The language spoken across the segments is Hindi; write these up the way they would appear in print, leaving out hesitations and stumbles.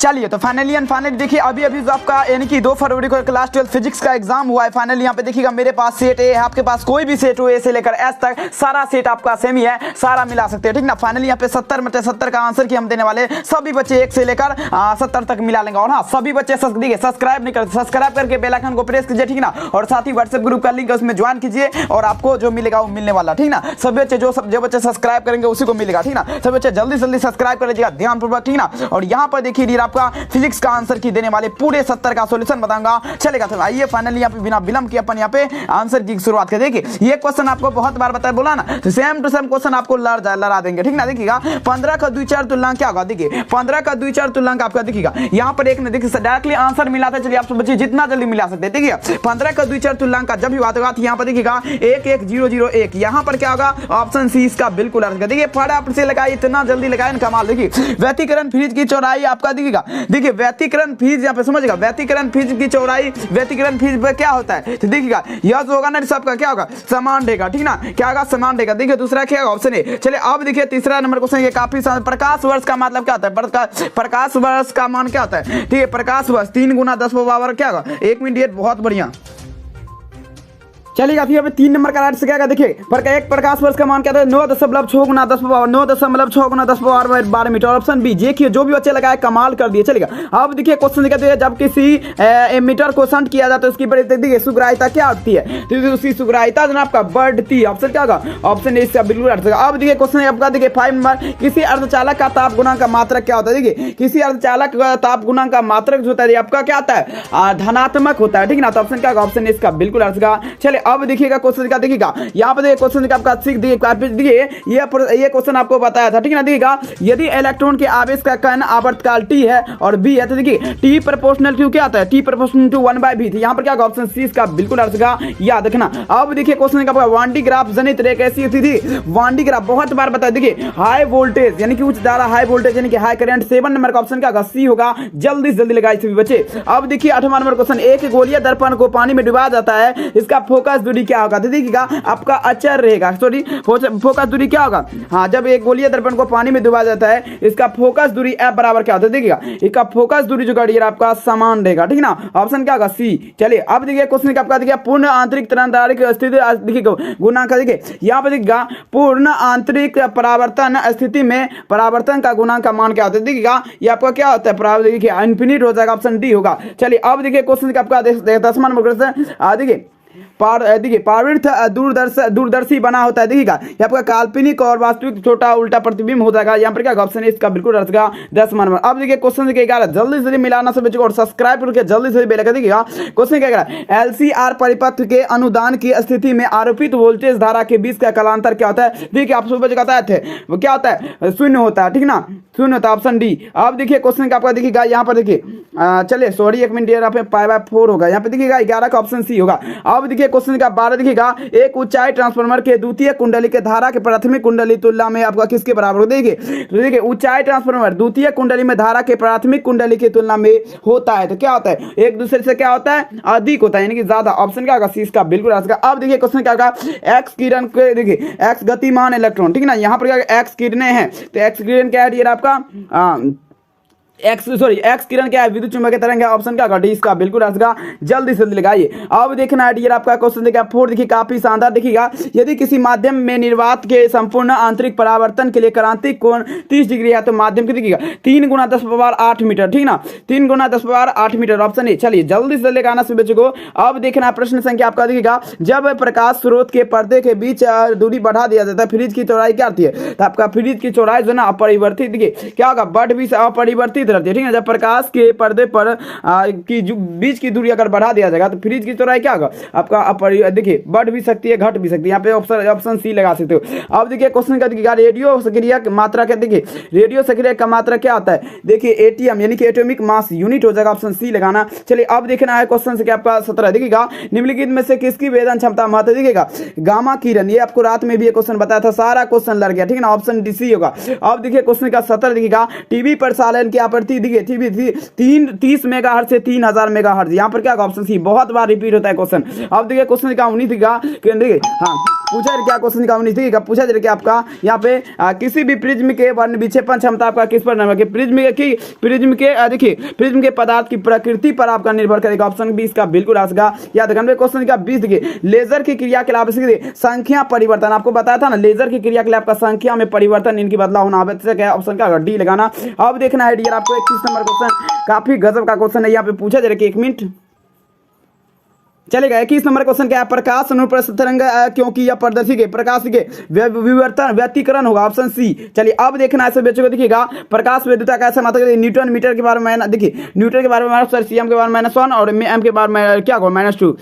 चलिए तो फाइनली एंड फाइनली देखिए अभी अभी जो आपका यानी कि 2 फरवरी को क्लास 12 फिजिक्स का एग्जाम हुआ है। फाइनली यहाँ पे देखिएगा मेरे पास सेट ए है, आपके पास कोई भी सेट हो ए से लेकर एस तक सारा सेट आपका सेम ही है, सारा मिला सकते हैं, ठीक ना। फाइनली यहाँ पे 70 में 70 का आंसर की हम देने वाले, सभी बच्चे 1 से लेकर 70 तक मिला लेंगे। और हाँ, सभी बच्चे देखिए सब्सक्राइब नहीं करते, सब्सक्राइब करके बेल आइकन को प्रेस कीजिए, ठीक ना। और साथ ही व्हाट्सएप ग्रुप का लिंक है उसमें ज्वाइन कीजिए और आपको जो मिलेगा वो मिलने वाला, ठीक ना। सभी बच्चे जो बच्चे सब्सक्राइब करेंगे उसी को मिलेगा, ठीक ना। सभी बच्चे जल्दी जल्दी सब्सक्राइब कर लीजिएगा ध्यानपूर्वक, ठीक ना। और यहाँ पर देखिए आपका फिजिक्स का आंसर की देने वाले पूरे 70 का सॉल्यूशन बताऊंगा, चलेगा। तो आइए फाइनली यहाँ पे बिना विलंब के अपन यहाँ पे आंसर की शुरुआत कर। देखिए ये क्वेश्चन आपको बहुत बार बताया बोला ना, तो सेम टू सेम क्वेश्चन आपको लड़ा देंगे, ठीक ना। देखिएगा 15 का 2 4 तुल्यांक क्या होगा, देखिए 15 का 2 4 तुल्यांक आपका देखिएगा यहाँ पर एक ने देखिए डायरेक्टली आंसर मिला था। चलिए आप सब बच्चे जितना जल्दी मिला सकते हैं, देखिए 15 का 2 4 तुल्यांक का जब भी बात होगा तो यहाँ पर देखिएगा 1 1 0 0 1, यहाँ पर क्या होगा ऑप्शन सी इसका बिल्कुल आंसर। देखिए फटाफट से लगाए, इतना जल्दी लगाए कमाल। देखिए व्यतिकरण फ्रीज की चौड़ाई आपका देखिएगा, देखिए व्यतिकरण फ्रीज यहाँ पे समझेगा, व्यतिकरण फ्रीज की चौड़ाई, व्यतिकरण फ्रीज पे क्या होता है तो देखिएगा यह जो होगा ना सबका क्या होगा समान रहेगा, ठीक ना। क्या होगा समान रहेगा। देखिए दूसरा क्या होगा ऑप्शन ए। चलिए अब देखिए तीसरा नंबर क्वेश्चन ये काफी प्रकाश वर्ष का मतलब क्या होता है, प्रकाश वर्ष का मान क्या होता है, ठीक है। प्रकाश वर्ष 3 गुना 10 पावर क्या होगा 1 मिनट, बहुत बढ़िया। चलिए फिर 3 नंबर का राइट से क्या होगा, देखिए एक प्रकाश वर्ष का मान क्या था 9.6 गुना 10 पावर 9.6 गुना 10 पावर 12 मीटर। Option B. देखिए जो भी बच्चे लगाए कमाल कर दिए, चलेगा। अब देखिए क्वेश्चन कहते हैं जब किसी मीटर को संट किया जाता है उसकी देखिए सुग्राहिता क्या होती है, तो उसकी सुग्राहिता जनाब का बढ़ती है। ऑप्शन क्या होगा ऑप्शन ए इसका बिल्कुल अर्थ। अब देखिए क्वेश्चन आपका देखिए 5 नंबर, किसी अर्धचालक का ताप गुणांक का मात्रक क्या होता है। देखिए किसी अर्धचालक का ताप गुणांक का मात्रक जो होता है आपका क्या होता है धनात्मक होता है, ठीक ना। तो ऑप्शन क्या होगा ऑप्शन ए इसका बिल्कुल अर्थ का। चलिए अब देखिएगा क्वेश्चन का, देखिएगा यहाँ पे देखिए क्वेश्चन का आपका देखिए ये क्वेश्चन आपको बताया था, ठीक ना। देखिएगा यदि इलेक्ट्रॉन के आवेश का कण आवर्तकाल टी है और बी है तो देखिए टी प्रोपोर्शनल टू क्या आता है, टी प्रोपोर्शनल टू 1/v थी। यहाँ पर क्या होगा ऑप्शन सी इसका बिल्कुल अर्थ का, याद रखना। अब देखिए क्वेश्चन का वान डी ग्राफ जनित रेखा कैसी होती थी, वान डी ग्राफ बहुत बार बताया। देखिए हाई वोल्टेज यानी कि उच्च धारा, हाई वोल्टेज यानी कि हाई करंट। 7 नंबर का ऑप्शन क्या होगा सी होगा, जल्दी से जल्दी लगाइए सभी बच्चे। अब देखिए 8वां नंबर क्वेश्चन, एक गोलीय दर्पण को पानी में डुबाया जाता है, इसका फोकस दूरी क्या होगा। तो देखिएगा आपका अचर रहेगा, सॉरी फोकस दूरी क्या होगा, हाँ जब एक गोलीय दर्पण को पानी में डुबाया जाता है इसका फोकस दूरी एफ बराबर क्या होता है। देखिएगा इसका फोकस दूरी जो गाड़ी आपका समान रहेगा, ठीक ना। ऑप्शन क्या होगा सी। चलिए अब देखिए क्वेश्चन का आपका देखिए पूर्ण आंतरिक तरंगदार्ढ्य की स्थिति देखिए गुणांक, देखिए यहाँ पर देखिएगा पूर्ण आंतरिक परावर्तन स्थिति में परावर्तन का गुणांक का मान क्या होता है। देखिएगा ये आपका क्या होता है देखिए इनफिनिट हो जाएगा, ऑप्शन डी होगा। चलिए अब देखिए क्वेश्चन का आपका 10वां नंबर क्वेश्चन, देखिए देखिए पार्विथ दूरदर्शी बना होता है। देखिएगा ये आपका काल्पनिक और वास्तविक छोटा उल्टा प्रतिबिंब हो जाएगा। यहाँ पर क्या ऑप्शन है इसका बिल्कुल अर्थ का 10वां नंबर। अब देखिए क्वेश्चन देखिए 11, जल्दी से मिलाना सब बच्चों और सब्सक्राइब करके जल्दी से बेल आइकन। देखिएगा क्वेश्चन क्या कह रहा है, एलसीआर परिपथ के अनुदान की स्थिति में आरोपित वोल्टेज धारा के बीच का कालांतर क्या होता है। देखिए आप सब बच्चे बताए थे वो क्या होता है, शून्य होता है, ठीक ना, शून्य होता है, ऑप्शन डी। अब देखिए क्वेश्चन का आपका देखिएगा यहाँ पर देखिए चलिए सॉरी 1 मिनट, यहाँ पे π/4 होगा, यहाँ पे देखिएगा 11 का ऑप्शन सी होगा। अब देखिए क्वेश्चन का 12 देखिएगा एक ऊंचाई ट्रांसफार्मर के द्वितीय कुंडली के धारा के प्राथमिक कुंडली तुलना में आपका किसके बराबर हो। देखिए तो देखिए ऊंचाई ट्रांसफार्मर द्वितीय कुंडली में धारा के प्राथमिक कुंडली की तुलना में होता है तो क्या होता है एक दूसरे से क्या होता है अधिक होता है, यानी कि ज्यादा। ऑप्शन क्या होगा सी इसका बिल्कुल अर्थ का। अब देखिए क्वेश्चन क्या होगा, एक्स किरण के देखिए एक्स गतिमान इलेक्ट्रॉन, ठीक ना। यहाँ पर क्या एक्स किरणें हैं तो एक्स किरण क्या है आपका एक्स किरण क्या है विद्युत चुंबकीय तरंग है। ऑप्शन क्या होगा डी इसका बिल्कुल अर्थ का, जल्दी से जल्दी लगाइए। अब देखना है डियर आपका क्वेश्चन देखिए 4 देखिए काफी शानदार। देखिएगा यदि किसी माध्यम में निर्वात के संपूर्ण आंतरिक परावर्तन के लिए क्रांतिक कोण 30 डिग्री है तो माध्यम की देखिएगा 3 गुना 10 पावर 8 मीटर, ठीक ना, 3 गुना 10 पावर 8 मीटर, ऑप्शन ए। चलिए जल्दी से लगाना सभी बच्चों को। अब देखना प्रश्न संख्या आपका देखिएगा जब प्रकाश स्रोत के पर्दे के बीच दूरी बढ़ा दिया जाता है फ्रिज की चौड़ाई क्या होती है। तो आपका फ्रिज की चौड़ाई जो ना अपरिवर्तित देखिए क्या होगा बढ़ भी अपरिवर्तित रहती है, ठीक है। जब प्रकाश के पर्दे पर की बीच की दूरी अगर बढ़ा दिया जाएगा तो फ्रिज की चौड़ाई क्या होगा आपका देखिए बढ़ भी सकती है घट भी सकती है। यहाँ पे ऑप्शन सी लगा सकते हो। अब देखिए क्वेश्चन का देखिएगा रेडियो सक्रिय मात्रा क्या, देखिए रेडियो सक्रिय का मात्रा क्या होता है। देखिए एटीएम यानी कि एटॉमिक मास यूनिट हो जाएगा, ऑप्शन सी लगाना। चलिए अब देखना है क्वेश्चन से क्या आपका 17 देखिएगा निम्नलिखित में से किसकी वेदन क्षमता महत्व। देखिएगा गामा किरण, ये आपको रात में भी क्वेश्चन बताया था, सारा क्वेश्चन लड़ गया, ठीक है ना, ऑप्शन डी सी होगा। अब देखिए क्वेश्चन का 17 देखिएगा टीवी प्रसारण की आवृत्ति देखिए 30 मेगाहर्ट्ज से 3000 मेगाहर्ट्ज। यहाँ पर क्या ऑप्शन सी बहुत बार रिपीट होता है क्वेश्चन। अब देखिए क्वेश्चन का 19 देखिए हाँ पूछा जाए क्या क्वेश्चन का देखिएगा, पूछा जाए कि आपका यहाँ पे किसी भी प्रिज्म के वर्ण विक्षेपण क्षमता आपका किस पर निर्भर करती है? प्रिज्म के देखिए प्रिज्म के पदार्थ की प्रकृति पर आपका निर्भर करेगा। ऑप्शन 20 का बिल्कुल आ सका। याद रखना क्वेश्चन का 20 देखिए, लेजर की क्रिया के लिए आवश्यक संख्या परिवर्तन, आपको बताया था ना लेजर की क्रिया के लिए आपका संख्या में परिवर्तन इनकी बदलाव होना आवश्यक है। ऑप्शन का डी लगाना। अब देखना है डियर आपको 21 नंबर क्वेश्चन, काफी गजब का क्वेश्चन है। यहाँ पे पूछा जाए कि 1 मिनट चलेगा। 21 नंबर क्वेश्चन क्या है? प्रकाश अनुप्रस्थ तरंग क्योंकि यह प्रदर्शी के प्रकाश के विवर्तन व्यतिकरण होगा। Option C. चलिए अब देखना ऐसे बच्चों को देखिएगा, प्रकाश विद्युता कैसे मात्रा न्यूटन मीटर के बारे में देखिए, न्यूटन के बारे में सीएम के बारे में -1 और एम के बारे में क्या होगा -2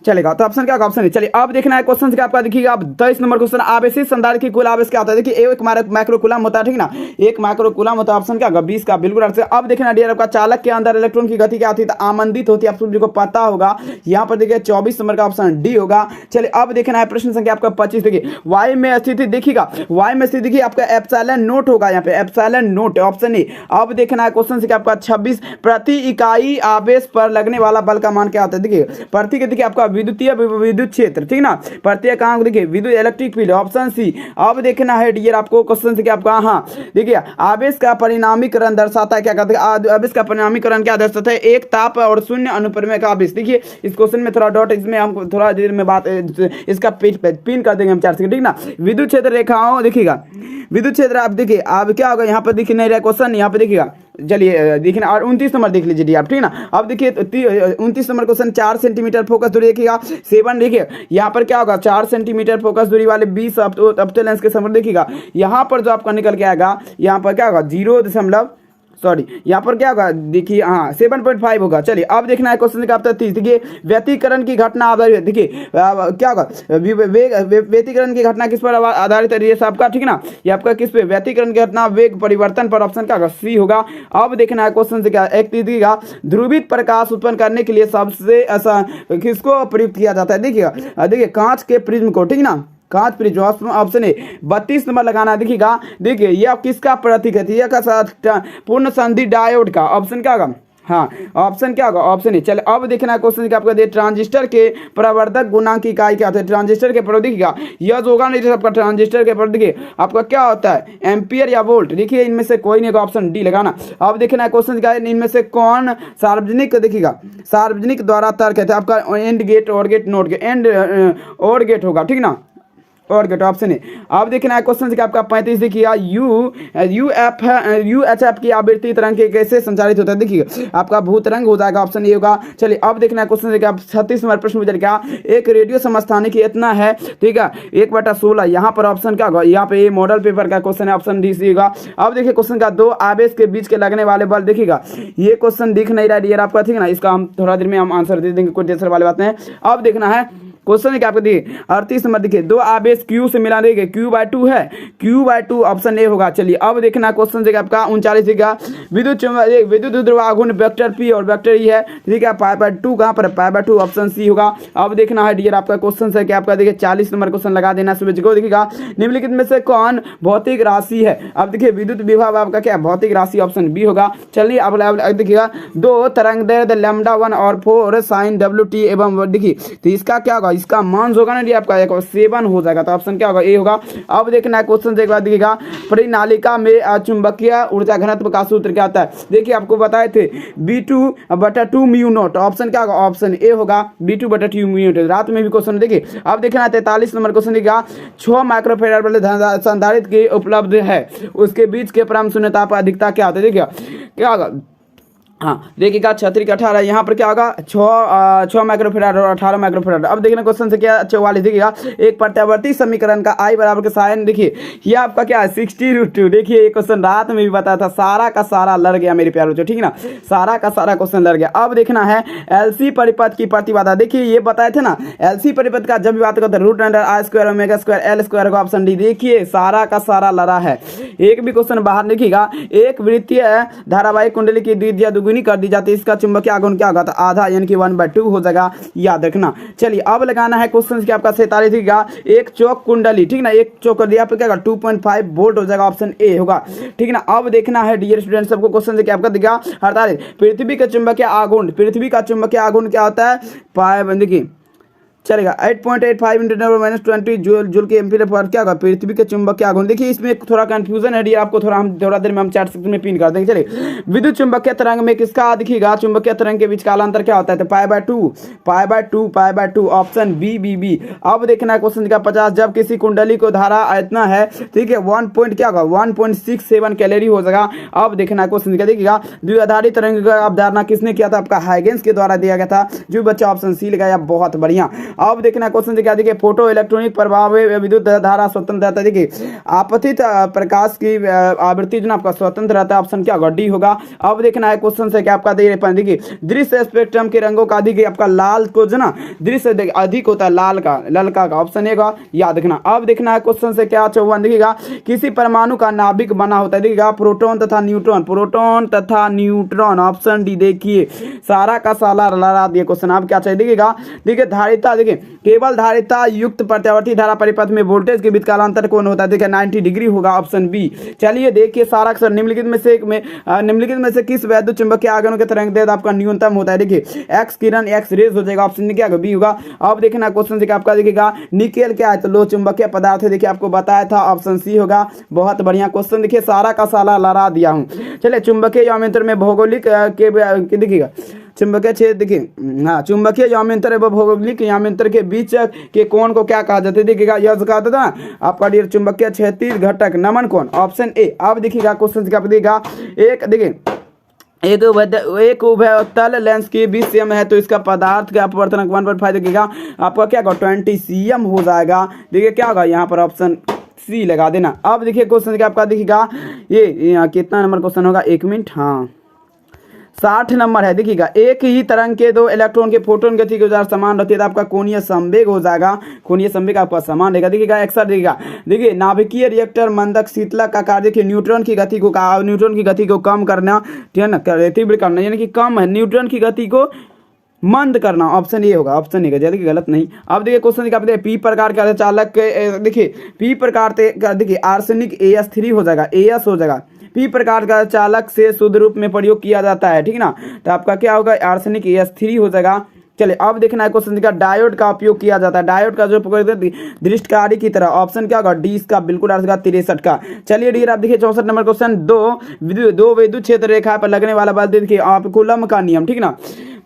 चलेगा। तो ऑप्शन क्या होगा? ऑप्शन है। चलिए अब देखना है क्वेश्चन क्या आपका देखिएगा। अब 23 नंबर क्वेश्चन, आवेशित संधारित्र की कुल आवेश क्या होता है? देखिए एक माइक्रोकूलम होता है, ठीक ना, 1 माइक्रोकूलम होता है। ऑप्शन क्या होगा? 20 का बिल्कुल अर्थ। अब देखना डियर आपका चालक के अंदर इलेक्ट्रॉन की गति क्या होती है? आमंदित होती है, आप सभी को पता होगा। यहाँ पर देखिए 24 नंबर का ऑप्शन डी होगा। चलिए अब देखना है प्रश्न संख्या आपका 25 देखिए, वायु में स्थिति देखिएगा, वायु में स्थिति देखिए आपका एप्सिलॉन नोट होगा, यहाँ पे एप्सिलॉन नोट ऑप्शन ए। अब देखना है क्वेश्चन संख्या आपका 26, प्रति इकाई आवेश पर लगने वाला बल का मान क्या होता है? देखिए प्रति के देखिए आपका विद्युतीय विद्युत क्षेत्र, ठीक ना, प्रत्येक अंक देखिए विद्युत इलेक्ट्रिक फील्ड। Option C. अब देखना है डियर आपको क्वेश्चन से क्या आपका, हाँ देखिए आवेश का परिणामीकरण दर्शाता है, क्या कहते हैं आवेश का परिणामीकरण क्या दर्शाता है? एक ताप और शून्य अनुप्रमेय का आवेश। देखिए इस क्वेश्चन में थोड़ा डॉट, इसमें हम थोड़ा देर में बात इसका पिन कर देंगे हम 4 सेकंड, ठीक ना। विद्युत क्षेत्र रेखाओं देखिएगा, विद्युत क्षेत्र आप देखिए अब क्या होगा, यहाँ पर दिख नहीं रहा क्वेश्चन, यहाँ पे देखिएगा। चलिए देखिए और 29 नंबर देख लीजिए आप, ठीक ना। अब देखिए 29 नंबर क्वेश्चन, 4 सेंटीमीटर फोकस दूरी देखिएगा। 7 देखिए यहाँ पर क्या होगा, 4 सेंटीमीटर फोकस दूरी वाले 20 ऑप्टिकल लेंस के समझ देखिएगा। यहाँ पर जो आपका निकल के आएगा, यहाँ पर क्या होगा 0 सॉरी यहाँ पर क्या होगा देखिए, हाँ 7.5 होगा। चलिए अब देखना है क्वेश्चन का 30 देखिए, व्यतिकरण की घटना आधारित देखिए क्या होगा, व्यतिकरण की घटना किस पर आधारित है? ये सबका, ठीक ना, ये आपका किस पे? व्यतिकरण की घटना वेग परिवर्तन पर। ऑप्शन का सी होगा। अब देखना है क्वेश्चन से क्या, 31 का ध्रुवित प्रकाश उत्पन्न करने के लिए सबसे आसान किसको प्रयुक्त किया जाता है? देखिए कांच के प्रिज्म को, ठीक ना, कांच प्रिज्म। ऑप्शन ए 32 नंबर लगाना देखिएगा। देखिए यह किसका प्रतीक है? यह का पूर्ण संधि डायोड का। ऑप्शन क्या होगा? हाँ ऑप्शन क्या होगा? Option A. चले अब देखना है क्वेश्चन क्या आपका, ट्रांजिस्टर के प्रवर्धक गुणांक की इकाई क्या होता है? ट्रांजिस्टर के प्रवर्धक देखिएगा, यह जो होगा नहीं आपका ट्रांजिस्टर के प्रवर्धक देखिए आपका क्या होता है? एम्पियर या वोल्ट। देखिए इनमें से कोई नहीं होगा, ऑप्शन डी लगाना। अब देखना है क्वेश्चन क्या है, इनमें से कौन सार्वजनिक देखिएगा, सार्वजनिक द्वारा तर्क है आपका एंड गेट और गेट नोट गेट, एंड और गेट होगा, ठीक ना, और गेट। ऑप्शन है। अब देखना है क्वेश्चन से आपका 35 देखिए, UHF की आवृत्ति तरंग के कैसे संचालित होता है? देखिए आपका भूतरंग हो जाएगा। ऑप्शन ये होगा। चलिए अब देखना है क्वेश्चन से क्या 36 नंबर प्रश्न पूछा क्या, एक रेडियो समस्थानिक इतना है, ठीक है 1/16। यहाँ पर ऑप्शन क्या होगा? यहाँ पे ये मॉडल पेपर का क्वेश्चन है, ऑप्शन डी सी होगा। अब देखिए क्वेश्चन का 2 आवेश के बीच के लगने वाले बल देखिएगा, ये क्वेश्चन दिख नहीं रहा डियर आपका, ठीक ना, इसका हम थोड़ा देर में हम आंसर दे देंगे, कोई टेंशन वाली बात नहीं। अब देखना है क्वेश्चन क्या आपको देखिए 38 नंबर देखिए, 2 आवेश Q से मिला देंगे, Q/2 है, Q/2 ऑप्शन ए होगा। चलिए अब देखना क्वेश्चन से आपका 39 का विद्युत ध्रुवाघूर्ण वेक्टर P और वेक्टर E है, ठीक है, π/2 कहाँ पर? π/2 ऑप्शन सी होगा। अब देखना है डियर आपका क्वेश्चन से क्या आपका देखिए 40 नंबर क्वेश्चन लगा देना सूरज को। देखिएगा निम्नलिखित में से कौन भौतिक राशि है? अब देखिए विद्युत विभव आपका क्या भौतिक राशि, ऑप्शन बी होगा। चलिए अब देखिएगा 2 तरंगदैर्ध्य λ1 और 4 sin WT एवं देखिए तो इसका क्या होगा? इसका मान होगा ना आपका 7 हो जाएगा, तो ऑप्शन क्या होगा? ए होगा। अब देखना है क्वेश्चन से एक बार देखिएगा, परिनालिका में चुंबकीय ऊर्जा घनत्व का सूत्र क्या आता है? देखिए आपको बताए थे B2/2 μ0। ऑप्शन क्या होगा? ऑप्शन ए होगा, B2/2 μ0। रात में भी क्वेश्चन देखिए। अब देखना है 43 नंबर क्वेश्चन देखिएगा, 6 माइक्रोफेराड वाले संधारित्र की उपलब्ध है, उसके बीच के परम शून्यता पर अधिकता क्या होता है? देखिए क्या होगा? हाँ देखिएगा 36 का 18, यहाँ पर क्या होगा 6 माइक्रोफेराड और 18 माइक्रोफेराड। अब देखना क्वेश्चन से क्या 44 देखिएगा, एक प्रत्यावर्ती समीकरण का I बराबर के साइन देखिए ये आपका क्या है 60√2। देखिए ये क्वेश्चन रात में भी बताया था, सारा का सारा लड़ गया मेरे प्यारे बच्चों, ठीक है ना, सारा का सारा क्वेश्चन लड़ गया। अब देखना है LC परिपथ की प्रतिबाधा, देखिए ये बताए थे ना LC परिपथ का जब भी बात करते √I² ω² L² होगा, ऑप्शन डी। देखिए सारा का सारा लड़ा है, एक भी क्वेश्चन बाहर देखिएगा। एक वृत्तीय धारावाहिक कुंडली की द्वितीय दुगुनी कर दी जाती है, इसका चुंबकीय आघूर्ण क्या होगा? तो आधा यानी कि 1/2 हो जाएगा, याद रखना। चलिए अब लगाना है क्वेश्चन क्या आपका 47 का, एक चौक कुंडली, ठीक ना, एक चौक कर दिया क्या 2.5 वोल्ट हो जाएगा, ऑप्शन ए होगा, ठीक ना। अब देखना है डियर स्टूडेंट सबको क्वेश्चन से क्या आपका दिखा 48, पृथ्वी का चुंबकीय आघूर्ण, पृथ्वी का चुंबकीय आघूर्ण क्या होता है? देखिए चलेगा 8.85 × 10⁻20 जूल के एम्पीयर पर क्या होगा पृथ्वी के चुंबकीय आघूर्ण। देखिए इसमें थोड़ा कंफ्यूजन है डियर, आपको थोड़ा देर में हम चैट सेक्शन में पिन कर देंगे। चलिए विद्युत चुंबकीय तरंग में किसका दिखेगा, चुंबकीय तरंग के बीच कालांतर क्या होता है, तो π/2 ऑप्शन बी। अब देखना क्वेश्चन का 50, जब किसी कुंडली को धारा इतना है, ठीक है 1.67 कैलोरी हो जाएगा। अब देखना क्वेश्चन का देखिएगा द्विआधारी तरंग का अवधारणा किसने किया था, आपका हाइगेंस के द्वारा दिया गया था। जो बच्चा ऑप्शन सी लगाया बहुत बढ़िया। अब देखना क्वेश्चन क्या देखिए फोटो इलेक्ट्रॉनिक प्रभाव विद्युत धारा स्वतंत्र रहता है। देखिए आपतित प्रकाश की आवृत्ति जो ना आपका स्वतंत्र रहता है, ऑप्शन क्या होगा डी होगा। अब देखना है क्वेश्चन से क्या आपका देखिए दृश्य स्पेक्ट्रम के रंगों का अधिक आपका लाल को जो ना दृश्य अधिक होता है ललका का ऑप्शन ए का याद रखना। अब देखना है क्वेश्चन से क्या 54 देखिएगा किसी परमाणु का नाभिक बना होता है, देखिएगा प्रोटॉन तथा न्यूट्रॉन ऑप्शन डी। देखिए सारा का सारा लड़ा दिए क्वेश्चन। आप क्या चाहिए देखिएगा देखिए धारिता, देखिए केवल धारिता युक्त प्रत्यावर्ती धारा परिपथ में वोल्टेज के बीच कालांतर कौन होता है, देखिए 90 डिग्री होगा ऑप्शन बी। चलिए देखिए सारा अक्सर निम्नलिखित में से किस वैद्युत चुंबकीय आघूर्ण के तरंगदैर्घ्य आपका न्यूनतम होता है, देखिए एक्स किरण एक्स रेज हो जाएगा, ऑप्शन क्या बी होगा। अब देखना क्वेश्चन से आपका देखिएगा निकेल क्या है, तो लो चुंबकीय पदार्थ है, देखिए आपको बताया था ऑप्शन सी होगा। बहुत बढ़िया क्वेश्चन, देखिए सारा का सारा लड़ा दिया हूँ। चलिए चुंबकीय यामिंतर में भौगोलिक के देखिएगा चुंबकीय क्षेत्र, देखिए हाँ चुंबकीय यामिंतर एवं भौगोलिक यामिंतर के बीच के कोण को क्या कहा जाता है, देखिएगा यह कहा जाता है आपका डियर चुंबकीय क्षैतिज घटक नमन कोण, ऑप्शन ए। अब देखिएगा क्वेश्चन क्या देखिएगा एक देखिए एक उभयतल लेंस के 20 cm है, तो इसका पदार्थ का अपवर्तनांक 1.5 देखिएगा आपका क्या होगा 20 cm हो जाएगा। देखिए क्या होगा यहाँ पर ऑप्शन सी लगा देना। अब देखिए क्वेश्चन क्या आपका देखिएगा ये कितना नंबर क्वेश्चन होगा, 1 मिनट, हाँ 60 नंबर है। देखिएगा एक ही तरंग के दो इलेक्ट्रॉन के फोटोन गति के अनुसार समान रहती है, तो आपका कोणीय संवेग हो जाएगा, कोणीय संवेग आपका समान रहेगा। देखिएगा एक्सर देखिएगा देखिए नाभिकीय रिएक्टर मंदक शीतलक का कार्य, देखिए न्यूट्रॉन की गति को कम करना, ठीक है ना, तीव्र करना, यानी कि कम है न्यूट्रॉन की गति को मंद करना, ऑप्शन ये होगा, ऑप्शन नहीं देखिए गलत नहीं। अब देखिए क्वेश्चन क्या देखिए पी प्रकार का चालक के देखिए पी प्रकार देखिए आर्सेनिक AS3 हो जाएगा, AS हो जाएगा। पी प्रकार का चालक से शुद्ध रूप में प्रयोग किया जाता है, ठीक ना, तो आपका क्या होगा आर्सेनिक AS3 हो जाएगा। चलिए अब देखना है क्वेश्चन का डायोड का उपयोग किया जाता है, डायोड का जो दृष्टकारी की तरह, ऑप्शन क्या होगा डी इसका बिल्कुल अर्थ का 63 का। चलिए डियर आप देखिए 64 नंबर क्वेश्चन दो विद्युत क्षेत्र रेखा पर लगने वाला बल देखिए आप कूलम का नियम, ठीक ना,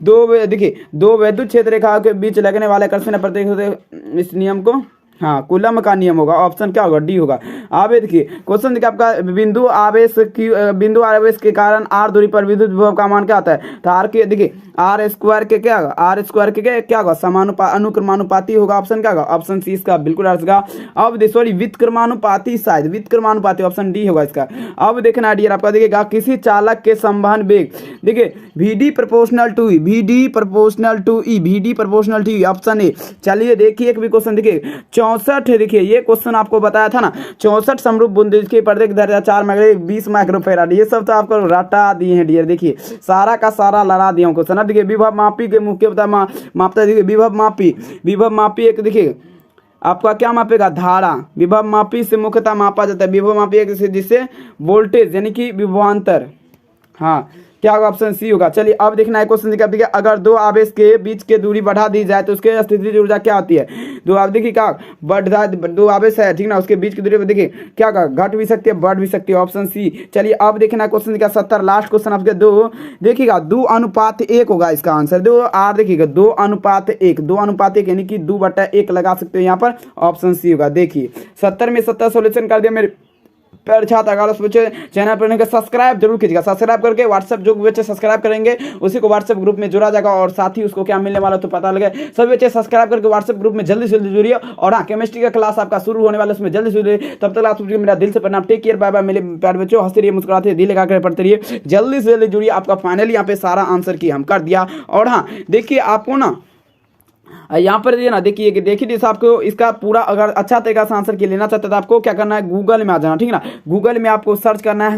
दो विद्युत क्षेत्र रेखा के बीच लगने वाले कर्षण प्रत्येक होते इस नियम को, हाँ कूलम का नियम होगा, ऑप्शन क्या होगा डी होगा। अब देखिए क्वेश्चन देखिए आपका बिंदु आवेश के कारण r दूरी पर विद्युत विभव का मान क्या होता है, तो r के देखिए r स्क्वायर के क्या होगा अनुक्रमानुपाती होगा, ऑप्शन क्या होगा, ऑप्शन सी इसका बिल्कुल अर्थ का। अब सॉरी वित्क्रमानुपाती ऑप्शन डी होगा इसका। अब देखना डियर आपका देखिएगा किसी चालक के संवहन वेग, देखिए VD proportional to E option A. चलिए देखिए एक भी क्वेश्चन देखिए 64 देखिए ये क्वेश्चन आपको बताया था ना 64 समरूप बूंद के प्रत्येक दर्जा 4 20 माइक्रोफेराड, ये सब तो आपको रटा दिए हैं डियर। देखिए सारा का सारा लड़ा दिया हूँ क्वेश्चन। अब देखिए विभव मापी के मुख्य मापता देखिए विभव मापी एक देखिए आपका क्या मापेगा, धारा। विभव मापी से मुख्यतः मापा जाता है, विभव मापी एक जिससे वोल्टेज यानी कि विभवांतर, हाँ क्या होगा, ऑप्शन सी होगा। चलिए अब देखना है क्वेश्चन देखिए अगर दो आवेश के बीच की दूरी बढ़ा दी जाए तो उसके स्थितिज ऊर्जा क्या होती है, देखिए क्या दो आवेश है, ठीक ना, उसके बीच की दूरी देखिए क्या घट भी सकती है बढ़ भी सकती है, ऑप्शन सी। चलिए अब देखना क्वेश्चन का 70 लास्ट क्वेश्चन आपके देखिएगा 2:1 होगा इसका आंसर। देखिएगा 2:1 यानी कि 2/1 लगा सकते हो यहाँ पर, ऑप्शन सी होगा। देखिए 70 में 70 सोल्यूशन कर दिया मेरे प्यारे छात्र। अगर उस बच्चे चैनल पर सब्सक्राइब जरूर कीजिएगा, सब्सक्राइब करके व्हाट्सएप जो बच्चे सब्सक्राइब करेंगे उसी को व्हाट्सएप ग्रुप में जोड़ा जाएगा, और साथ ही उसको क्या मिलने वाला तो पता लगे। सभी बच्चे सब्सक्राइब करके व्हाट्सएप ग्रुप में जल्दी से जल्दी जुड़िए। और हाँ केमिस्ट्री का क्लास आपका शुरू होने वाला है, उसमें जल्दी से जुड़िए। तब तक आप मेरा दिल से प्रणाम, टेक केयर, बाय बाय मेरे प्यारे बच्चों। हंसते रहिए, मुस्कुराते दिल लगाकर पढ़ते रहिए, जल्दी से जल्दी जुड़िए। आपका फाइनली यहाँ पे सारा आंसर की हम कर दिया। और हाँ देखिए आपको ना यहाँ पर ना देखिए कि देखिए जैसे आपको इसका पूरा अगर अच्छा तरीका से आंसर की लेना चाहते हैं तो आपको क्या करना है, गूगल में आ जाना, ठीक है ना। गूगल में आपको सर्च करना है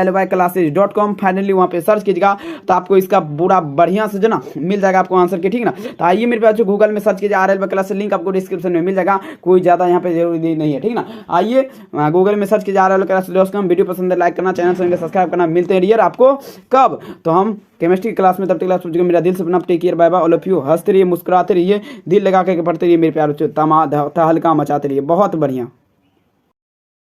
rlyclasses.com, फाइनली वहाँ पे सर्च कीजिएगा तो आपको इसका पूरा बढ़िया से जो ना मिल जाएगा आपको आंसर की, ठीक है ना। तो आइए मेरे पास गूगल में सर्च कीजिए RLY क्लासेस, लिंक आपको डिस्क्रिप्शन में मिल जाएगा, कोई ज़्यादा यहाँ पे जरूरी नहीं है, ठीक है ना। आइए गूगल में सर्च कीजिए rlyclasses.com, वीडियो पसंद है लाइक करना, चैनल से सब्सक्राइब करना। मिलते हैं डियर आपको कब, तो हम केमिस्ट्री क्लास में, तब तक क्लास मेरा दिल से अपना take care, bye bye all of you. हंसते रहिए, मुस्कुराते रहिए। रहिए, दिल लगा के पढ़ते रहिए मेरे प्यारे बच्चों, तहलका मचाते रहिए। बहुत बढ़िया।